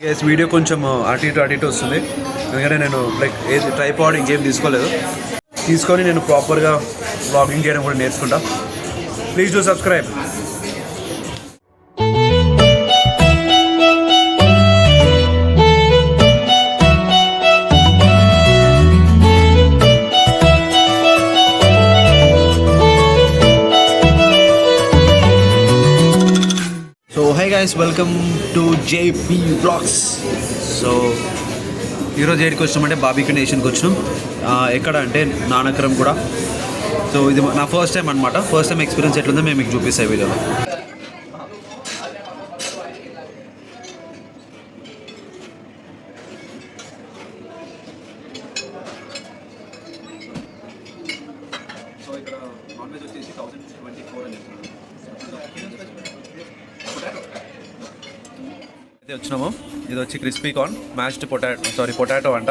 Guys video కొంచెం అటు ఇటు వస్తుంది ఎందుకంటే నేను లైక్ ఏది ట్రైపాడ్ ఇంకేం తీసుకొని నేను ప్రాపర్గా వ్లాగింగ్ చేయడం కూడా నేర్చుకుంటా. Please do subscribe. So hi guys, welcome to JP blogs. So ఈరోజు ఏడికి వచ్చినామంటే బాబీక్యూ నేషన్కి వచ్చినాం. ఎక్కడ అంటే నానక్రమ్ కూడా. సో ఇది నా ఫస్ట్ టైం అనమాట. ఫస్ట్ టైం ఎక్స్పీరియన్స్ ఎట్లుందో మేము మీకు చూపిస్తాయి వీడియోలో. సో ఇక్కడ నాన్ వెజ్ వచ్చేసి 1024 అని అయితే వచ్చినాము. ఇది వచ్చి క్రిస్పీ కార్న్, మ్యాష్డ్ పొటాటో అంట.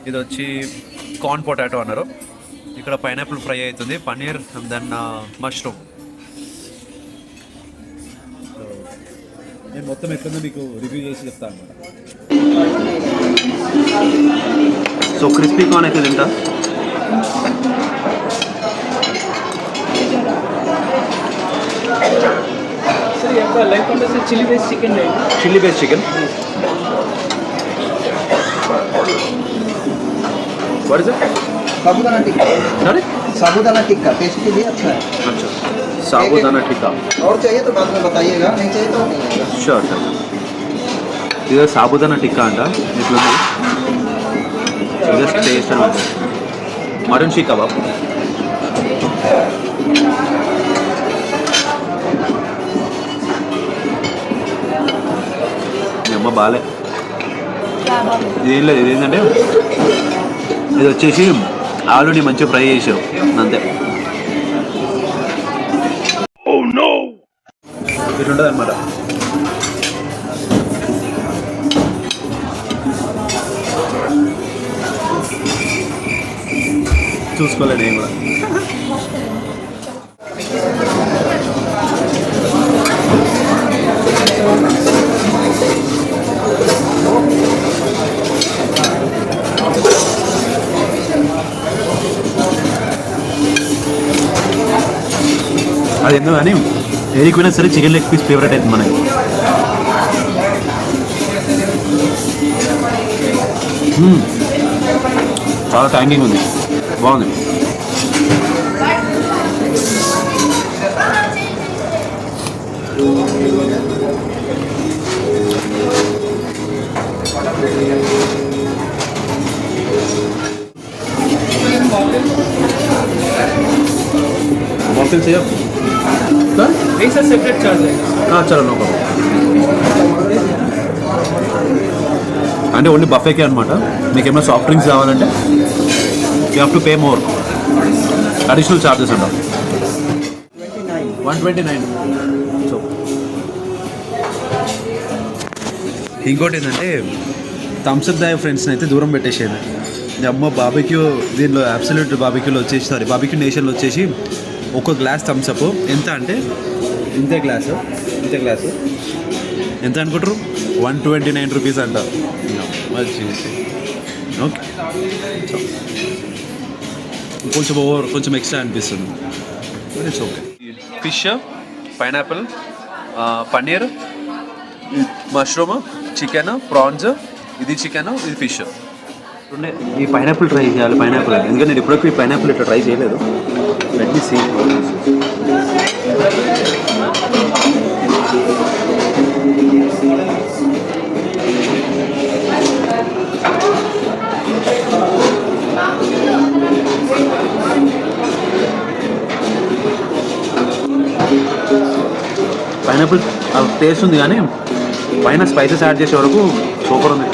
ఇది వచ్చి కార్న్ పొటాటో అన్నారు. ఇక్కడ పైనాపిల్ ఫ్రై అవుతుంది, పన్నీర్, దెన్ మష్రూమ్. నేను మొత్తం ఎట్లుందో మీకు రివ్యూ చేసి చెప్తాను అనమాట. సో క్రిస్పీ కార్న్ అయితే తింటా. लाइक कौन सा चिली बेस्ड चिकन है? Chilli based chicken. What is it? Sabudana tikka. Sorry, sabudana tikka taste के लिए अच्छा है. अच्छा, साबूदाना टिक्का. और चाहिए तो बाद में बताइएगा, नहीं चाहिए तो नहीं. Sure sir. ఇది సాబుదానా టిక్కా అంట. ఇట్లుంది జస్ట్ టేస్ట్ అనమాట. Mutton షీక్ kebab. అమ్మ బాలే. ఇదేం లేదు, ఇదేంటంటే ఇది వచ్చేసి ఆలుని మంచిగా ఫ్రై చేసావు అంతే. ఇట్లుంటుంది అనమాట. చూసుకోలేదు నేను కూడా. అది ఎందుకు కానీ ఏదికి పోయినా సరే చికెన్ లెగ్ పీస్ ఫేవరెట్ అవుతుంది మనకి. చాలా ట్యాంకింగ్ ఉంది, బాగుంది. मॉकटेल चाहिए सर? नहीं सर, सेपरेट चार्ज है. చలో నో ప్రాబ్లం. అంటే ఓన్లీ బఫేకే అనమాట. మీకు ఏమైనా సాఫ్ట్ డ్రింక్స్ కావాలంటే you have to pay more, additional charges అంట. 129. సో ఇంకోటి ఏంటంటే థమ్స్అప్ దాయ ఫ్రెండ్స్ని అయితే దూరం పెట్టేసేది. అమ్మ బాబీక్యూ దీనిలో అబ్సల్యూట్ బాబీక్యూలో వచ్చేసి బాబీక్యూ నేషన్లో వచ్చేసి ఒక గ్లాస్ థమ్స్అప్ ఎంత అంటే ఇంతే గ్లాసు ఎంత అనుకుంటారు? 129 రూపీస్ అంట. ఓకే, కొంచెం ఎక్స్ట్రా అనిపిస్తుంది. It's okay. Fish, pineapple, paneer, mushroom, chicken, prawns. ఇది చికెన్, ఇది ఫిష్. ఈ పైనాపిల్ ట్రై చేయాలి. పైనాపిల్ ఎందుకంటే నేను ఇప్పటికీ ఈ పైనాపిల్ ఇట్లా ట్రై చేయలేదు. Let me see. Pineapple taste ఉంది కానీ పైన స్పైసెస్ యాడ్ చేసే వరకు సూపర్ ఉంది.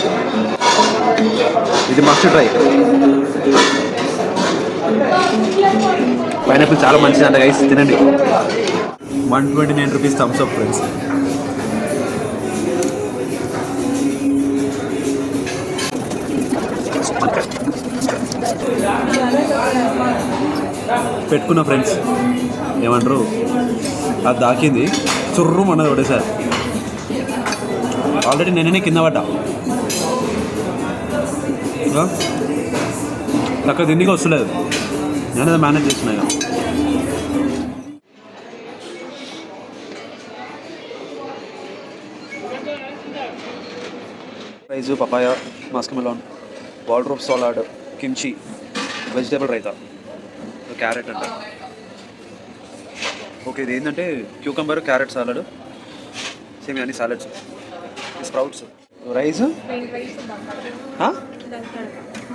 ఇది మస్ట్ ట్రై. పైనాపిల్ చాలా మంచిది అంట గైస్, తినండి. 129 రూపీస్ థమ్స్అప్ ఫ్రెండ్స్. పెట్టుకున్న ఫ్రెండ్స్ ఏమంటారు, అది దాకింది చుర్రు అన్నది ఒకటేసారి. ఆల్రెడీ నేనే కింద పడ్డా. అక్కడ తిండికి వస్తలేదు, నేనే మేనేజ్ చేస్తున్నా. ఇక rice, papaya, musk melon, Waldorf salad, kimchi, vegetable raita, carrot అంట. ఓకే, ఇది ఏంటంటే క్యూకంబర్, క్యారెట్ సాలడ్, సేమ్ అన్ని salads, sprouts, rice,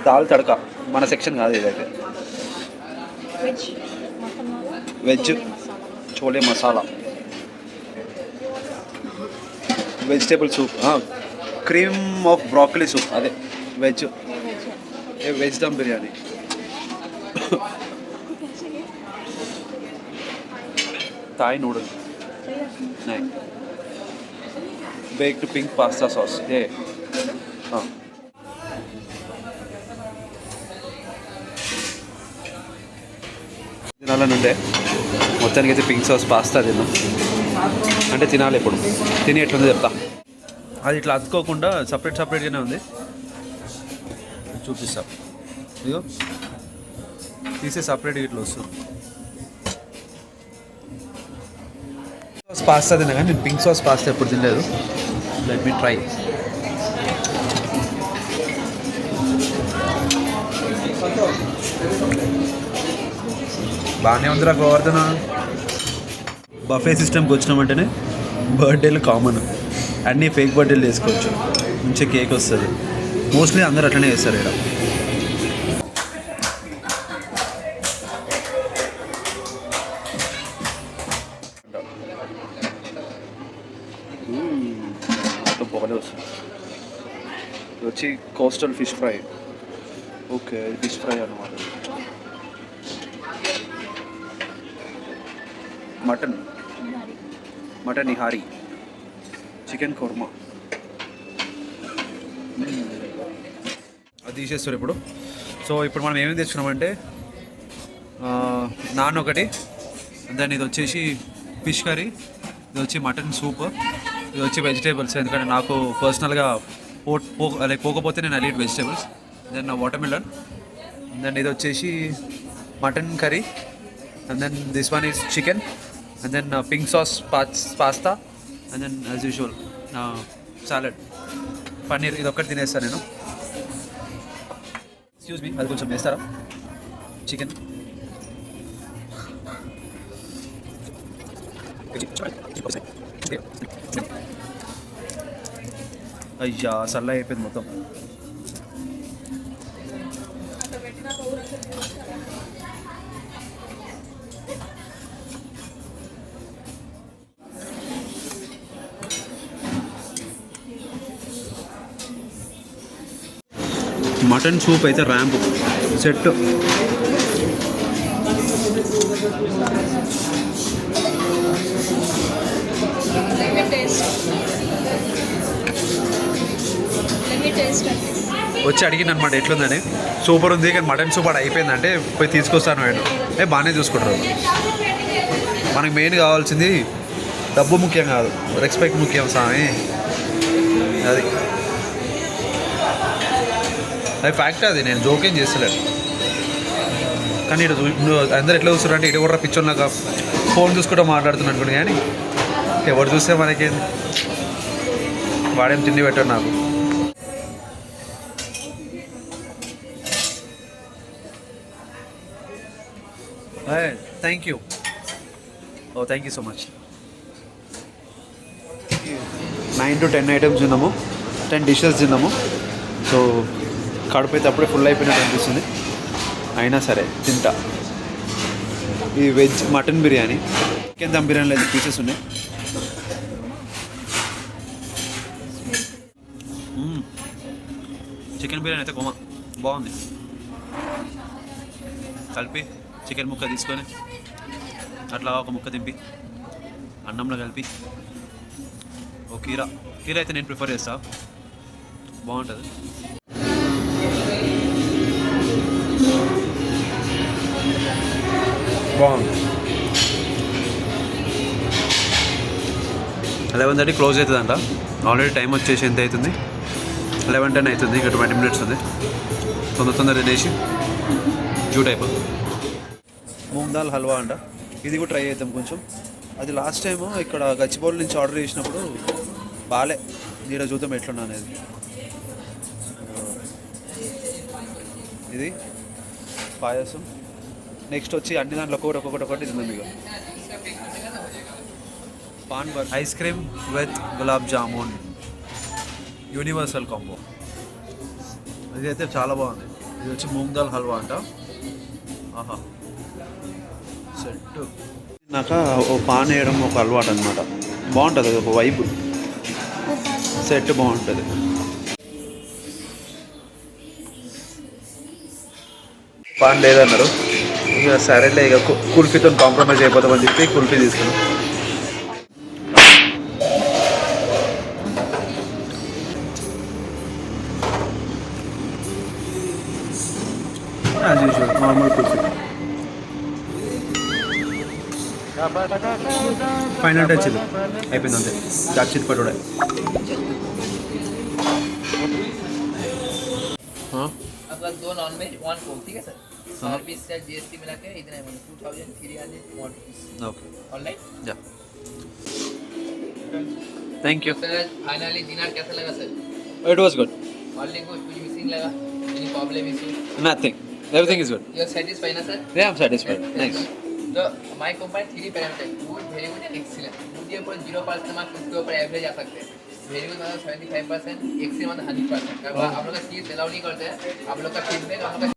dal tadka. మన సెక్షన్ కాదు ఇదైతే. Veg chole masala, vegetable soup, cream of broccoli soup, అదే veg, veg dum biryani, Thai noodle, baked pink pasta sauce. తినాలనుండే మొత్తానికి అయితే పింక్ సాస్ పాస్తా తిన్నాం. అంటే తినాలి, ఇప్పుడు తిని ఎట్లుందో చెప్తా. అది ఇట్లా అతుక్కోకుండా సపరేట్గానే ఉంది, చూపిస్తా. ఇదిగో తీసే సపరేట్గా ఇట్లా వస్తుంది. సాస్ పాస్తా తిన్నా కానీ నేను పింక్ సాస్ పాస్తా ఎప్పుడు తినలేదు. Let me try. బాగానే ఉందిరా గోవర్ధన. బఫే సిస్టమ్కి వచ్చినామంటేనే బర్త్డేలు కామన్, అన్నీ ఫేక్ బర్త్డేలు చేసుకోవచ్చు, మంచిగా కేక్ వస్తుంది. మోస్ట్లీ అందరూ అట్లనే చేస్తారు ఇక్కడ. పొగలే వస్తుంది. ఇది వచ్చి coastal fish fry. Okay, fish fry అన్నమాట. మటన్ నిహారీ, చికెన్ కుర్మా, అది తీసేస్తారు ఇప్పుడు. సో ఇప్పుడు మనం ఏమేమి తెచ్చుకున్నామంటే నాన్ ఒకటి, దాన్ని ఇది వచ్చేసి ఫిష్ కర్రీ, ఇది వచ్చి మటన్ సూప్, ఇది వచ్చి వెజిటేబుల్స్. ఎందుకంటే నాకు పర్సనల్గా పోకపోతే నేను అలీట్ vegetables. Then watermelon, then ఇది వచ్చేసి mutton curry, and then this one is chicken, and then pink sauce pasta, and then as usual salad, paneer. ఇది ఒక్కటి తినేస్తాను నేను. ఎక్స్క్యూజ్ మీ, అది కొంచెం వేస్తారా? చికెన్ అయ్యా సల్ల అయిపోయింది మొత్తం. మటన్ సూప్ అయితే ర్యాంప్ సెట్. వచ్చి అడిగిన అనమాట ఎట్లుందని. సూపర్ ఉంది కానీ మటన్ సూప్ అక్కడ అయిపోయిందంటే పోయి తీసుకొస్తాను ఆయన. బాగానే చూసుకుంటారు. మనకు మెయిన్ కావాల్సింది డబ్బు ముఖ్యం కాదు, రెస్పెక్ట్ ముఖ్యం స్వామి. అది ఫ్యాక్ట్, అది నేను జోకేం చేస్తలేను. కానీ ఇటు అందరు ఎట్లా చూస్తారు అంటే ఇటు కూడా పిచ్చోళ్ళగా ఫోన్ చూసుకుంటూ మాట్లాడుతున్నాను కూడా. కానీ ఎవరు చూస్తే మనకేంది, వాడేం తిండి పెట్టాడు నాకు. Thank you. Oh thank you so much. 9 to 10 items తిన్నాము, 10 డిషెస్ తిన్నాము. సో కడుపు అయితే అప్పుడే ఫుల్ అయిపోయినట్టు అనిపిస్తుంది. అయినా సరే తింటా. ఈ veg mutton biryani, chicken dum బిర్యానీలో అయితే పీసెస్ ఉన్నాయి. చికెన్ బిర్యానీ అయితే కొమ్మ బాగుంది. కలిపి చికెన్ ముక్క తీసుకొని అట్లా ఒక ముక్క తింపి అన్నంలో కలిపి ఓ కీరా అయితే నేను ప్రిఫర్ చేస్తా, బాగుంటుంది. బాగుంది. 11:30 క్లోజ్ అవుతుందంట. ఆల్రెడీ టైం వచ్చేసి ఎంత అవుతుంది? 11:10 అవుతుంది. ఇంకా 20 minutes ఉంది. తొందర తినేసి జూట్ అయిపోతుంది. మూంగ్ దాల్ హల్వా అంట. ఇది కూడా ట్రై చేద్దాం కొంచెం. అది లాస్ట్ టైము ఇక్కడ గచ్చిబౌలి నుంచి ఆర్డర్ చేసినప్పుడు బాలే. నీడ చూద్దాం ఎట్లున్నా అనేది. ఇది పాయసం. నెక్స్ట్ వచ్చి అన్ని దాంట్లో ఒక్కొక్కటి తిందాం ఇక. పాన్ బర్ ice cream with gulab jamun universal combo. ఇది అయితే చాలా బాగుంది. ఇది వచ్చి మూంగ్ దాల్ హల్వా అంట. ఆహా సెట్. నాక ఓ పాన్ వేయడం ఒక అలవాటు అనమాట. బాగుంటుంది, అది ఒక వైబ్. సెట్ బాగుంటుంది. పాన్ లేదన్నారు. ఇక సరేలే, ఇక కుల్ఫీతో కాంప్రమైజ్ అయిపోతామని చెప్పి కుల్ఫీ తీసుకున్నాం. As usual normal kulfi. Final touch ఇది అయిపోయింది అంతే. దాక్షిత్ పటోడా. आपका 2 नॉन वेज 1 कोक, ठीक है सर. सर्विस सेट जीएसटी मिला के इतना है 2300 rupees. Okay online. Yeah thank you. Sir finally dinner कैसा लगा sir? It was good. Online कुछ मिसिंग लगा? Any problem issue? Nothing, everything is good. You are satisfied ना sir? Yeah, I'm satisfied. Thanks. तो my company 3 parameter good, very good and excellent. Good के ऊपर 0% marks, उसके ऊपर average आ सकते हैं. वेरी गुड मतलब 75%, एक्सीलेंट मतलब 100%. आप लोग का चीज अलाउ नहीं करते हैं. आप लोग का फीडबैक आप लोग का.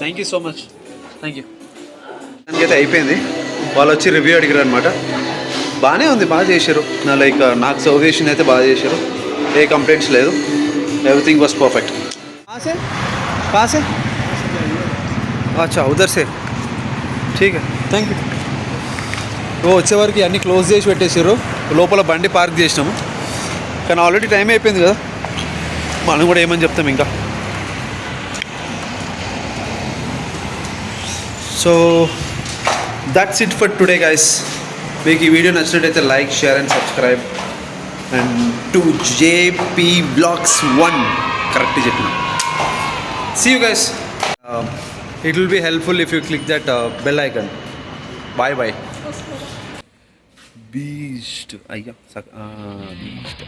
Thank you so much. Thank you. అయితే అయిపోయింది. వాళ్ళు వచ్చి రివ్యూ అడిగారు అనమాట. బాగానే ఉంది, బాగా చేశారు. లైక్ నాకు సర్వ్ చేసింది అయితే బాగా చేశారు. ఏ కంప్లైంట్స్ లేదు. Everything was perfect. पास है? अच्छा उधर से ठीक है. Thank you. వచ్చేవరకు అన్నీ క్లోజ్ చేసి పెట్టేసారు. లోపల బండి పార్క్ చేసినాము. కానీ ఆల్రెడీ టైం అయిపోయింది కదా, మనం కూడా ఏమని చెప్తాం ఇంకా. So that's it for today guys. మీకు ఈ వీడియో నచ్చినట్టయితే like, share and subscribe. And to JP blogs 1 correct చెప్పిన. See you guys. It will be helpful if you click that bell icon. Bye bye. Beast. Beast.